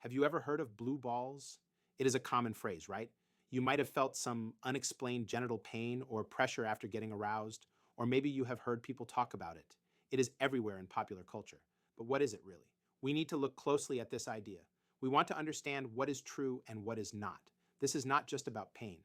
Have you ever heard of blue balls? It is a common phrase, right? You might have felt some unexplained genital pain or pressure after getting aroused, or maybe you have heard people talk about it. It is everywhere in popular culture. But what is it really? We need to look closely at this idea. We want to understand what is true and what is not. This is not just about pain.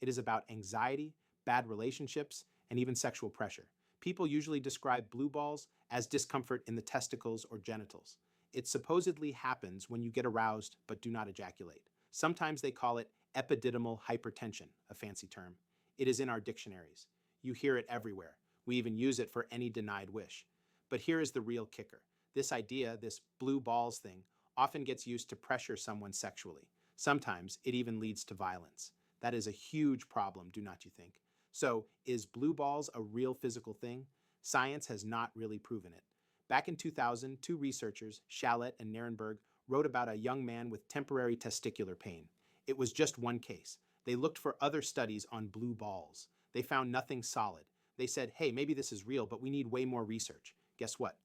It is about anxiety, bad relationships, and even sexual pressure. People usually describe blue balls as discomfort in the testicles or genitals. It supposedly happens when you get aroused but do not ejaculate. Sometimes they call it epididymal hypertension, a fancy term. It is in our dictionaries. You hear it everywhere. We even use it for any denied wish. But here is the real kicker. This idea, this blue balls thing, often gets used to pressure someone sexually. Sometimes it even leads to violence. That is a huge problem, do not you think? So, is blue balls a real physical thing? Science has not really proven it. Back in 2000, two researchers, Shalit and Nierenberg, wrote about a young man with temporary testicular pain. It was just one case. They looked for other studies on blue balls. They found nothing solid. They said, hey, maybe this is real, but we need way more research. Guess what?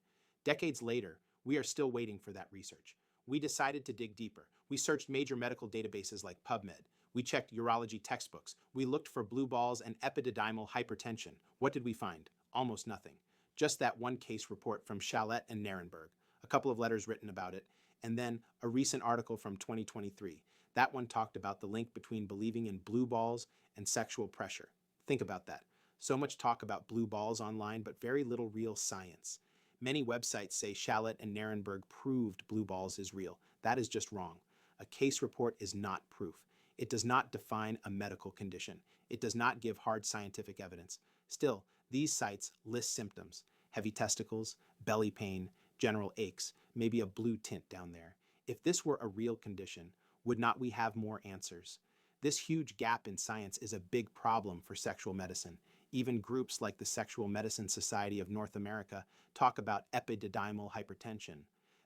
Decades later, we are still waiting for that research. We decided to dig deeper. We searched major medical databases like PubMed. We checked urology textbooks. We looked for blue balls and epididymal hypertension. What did we find? Almost nothing. Just that one case report from Shalit and Nierenberg, a couple of letters written about it, and then a recent article from 2023. That one talked about the link between believing in blue balls and sexual pressure. Think about that. So much talk about blue balls online, but very little real science. Many websites say Shalit and Nierenberg proved blue balls is real. That is just wrong. A case report is not proof. It does not define a medical condition. It does not give hard scientific evidence. Still, these sites list symptoms: heavy testicles, belly pain, general aches, maybe a blue tint down there. If this were a real condition, would not we have more answers? This huge gap in science is a big problem for sexual medicine. Even groups like the Sexual Medicine Society of North America talk about epididymal hypertension.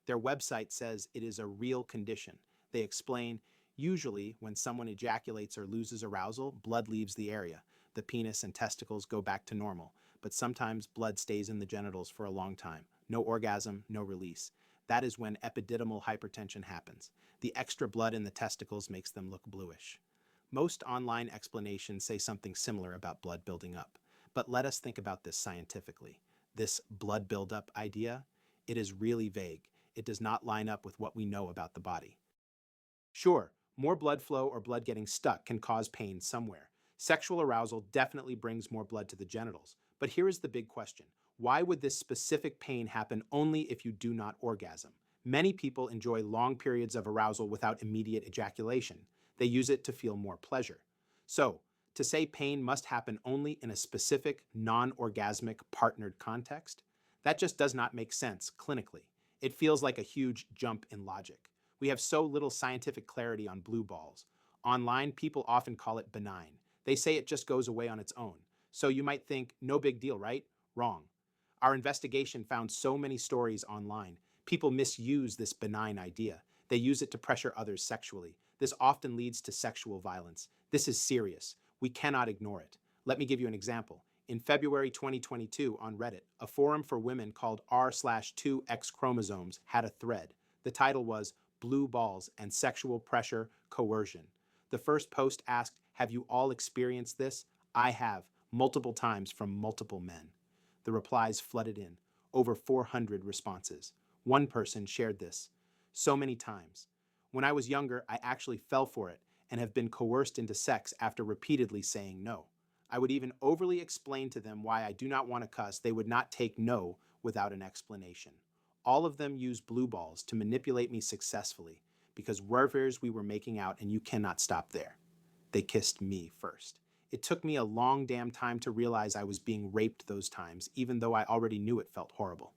Their website says it is a real condition. They explain, usually when someone ejaculates or loses arousal, blood leaves the area. The penis and testicles go back to normal, but sometimes blood stays in the genitals for a long time. No orgasm, no release. That is when epididymal hypertension happens. The extra blood in the testicles makes them look bluish. Most online explanations say something similar about blood building up. But let us think about this scientifically. This blood buildup idea, it is really vague. It does not line up with what we know about the body. Sure, more blood flow or blood getting stuck can cause pain somewhere. Sexual arousal definitely brings more blood to the genitals. But here is the big question. Why would this specific pain happen only if you do not orgasm? Many people enjoy long periods of arousal without immediate ejaculation. They use it to feel more pleasure. So, to say pain must happen only in a specific, non-orgasmic, partnered context, that just does not make sense clinically. It feels like a huge jump in logic. We have so little scientific clarity on blue balls. Online, people often call it benign. They say it just goes away on its own. So you might think, no big deal, right? Wrong. Our investigation found so many stories online. People misuse this benign idea. They use it to pressure others sexually. This often leads to sexual violence. This is serious. We cannot ignore it. Let me give you an example. In February 2022 on Reddit, a forum for women called r/2x chromosomes had a thread. The title was Blue Balls and Sexual Pressure Coercion. The first post asked, have you all experienced this? I have, multiple times from multiple men. The replies flooded in. Over 400 responses. One person shared this. So many times. When I was younger, I actually fell for it and have been coerced into sex after repeatedly saying no. I would even overly explain to them why I do not want to cuss. They would not take no without an explanation. All of them used blue balls to manipulate me successfully because warfares we were making out, and you cannot stop there. They kissed me first. It took me a long damn time to realize I was being raped those times, even though I already knew it felt horrible.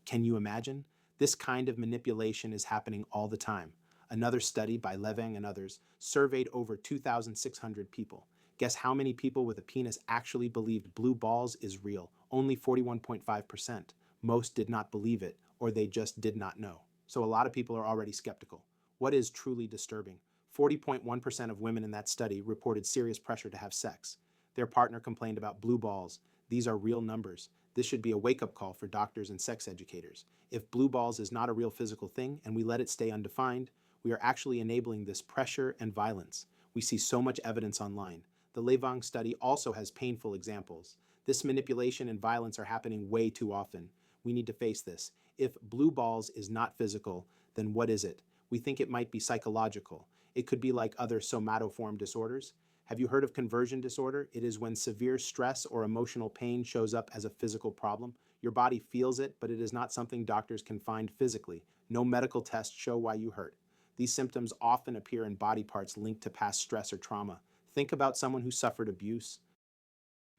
Can you imagine? This kind of manipulation is happening all the time. Another study by Leveng and others surveyed over 2,600 people. Guess how many people with a penis actually believed blue balls is real? Only 41.5%. Most did not believe it, or they just did not know. So a lot of people are already skeptical. What is truly disturbing? 40.1% of women in that study reported serious pressure to have sex. Their partner complained about blue balls. These are real numbers. This should be a wake-up call for doctors and sex educators. If blue balls is not a real physical thing and we let it stay undefined, we are actually enabling this pressure and violence. We see so much evidence online. The Levang study also has painful examples. This manipulation and violence are happening way too often. We need to face this. If blue balls is not physical, then what is it? We think it might be psychological. It could be like other somatoform disorders. Have you heard of conversion disorder? It is when severe stress or emotional pain shows up as a physical problem. Your body feels it, but it is not something doctors can find physically. No medical tests show why you hurt. These symptoms often appear in body parts linked to past stress or trauma. Think about someone who suffered abuse.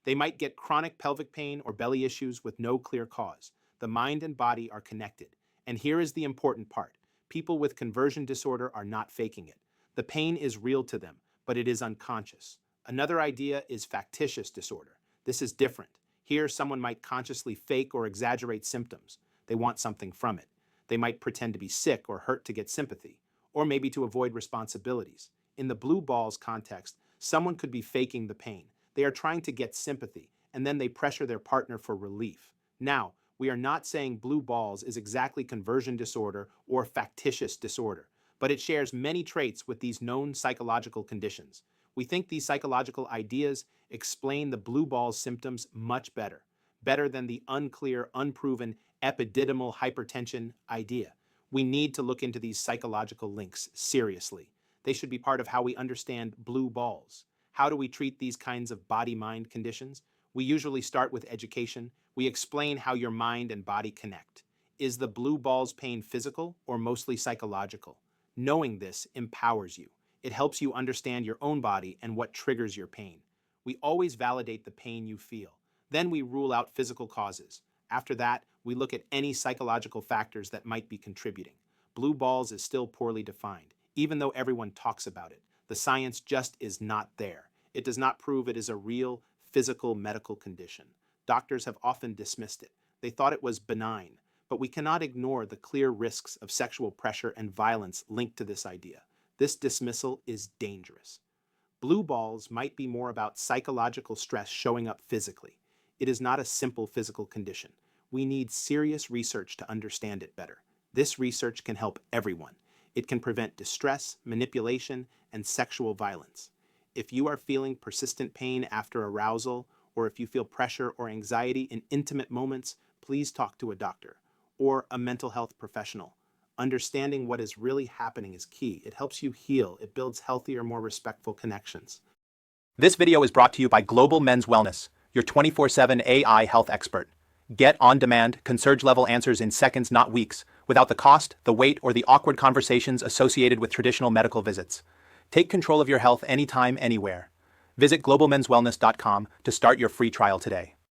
They might get chronic pelvic pain or belly issues with no clear cause. The mind and body are connected. And here is the important part. People with conversion disorder are not faking it. The pain is real to them, but it is unconscious. Another idea is factitious disorder. This is different. Here, someone might consciously fake or exaggerate symptoms. They want something from it. They might pretend to be sick or hurt to get sympathy, or maybe to avoid responsibilities. In the blue balls context, someone could be faking the pain. They are trying to get sympathy, and then they pressure their partner for relief. Now, we are not saying blue balls is exactly conversion disorder or factitious disorder, but it shares many traits with these known psychological conditions. We think these psychological ideas explain the blue balls symptoms much better than the unclear, unproven epididymal hypertension idea. We need to look into these psychological links seriously. They should be part of how we understand blue balls. How do we treat these kinds of body-mind conditions? We usually start with education. We explain how your mind and body connect. Is the blue balls pain physical or mostly psychological? Knowing this empowers you. It helps you understand your own body and what triggers your pain. We always validate the pain you feel. Then we rule out physical causes. After that, we look at any psychological factors that might be contributing. Blue balls is still poorly defined, even though everyone talks about it. The science just is not there. It does not prove it is a real physical medical condition. Doctors have often dismissed it. They thought it was benign, but we cannot ignore the clear risks of sexual pressure and violence linked to this idea. This dismissal is dangerous. Blue balls might be more about psychological stress showing up physically. It is not a simple physical condition. We need serious research to understand it better. This research can help everyone. It can prevent distress, manipulation, and sexual violence. If you are feeling persistent pain after arousal, or if you feel pressure or anxiety in intimate moments, please talk to a doctor or a mental health professional. Understanding what is really happening is key. It helps you heal. It builds healthier, more respectful connections. This video is brought to you by Global Men's Wellness, your 24/7 AI health expert. Get on-demand, concierge-level answers in seconds, not weeks, without the cost, the wait, or the awkward conversations associated with traditional medical visits. Take control of your health anytime, anywhere. Visit globalmenswellness.com to start your free trial today.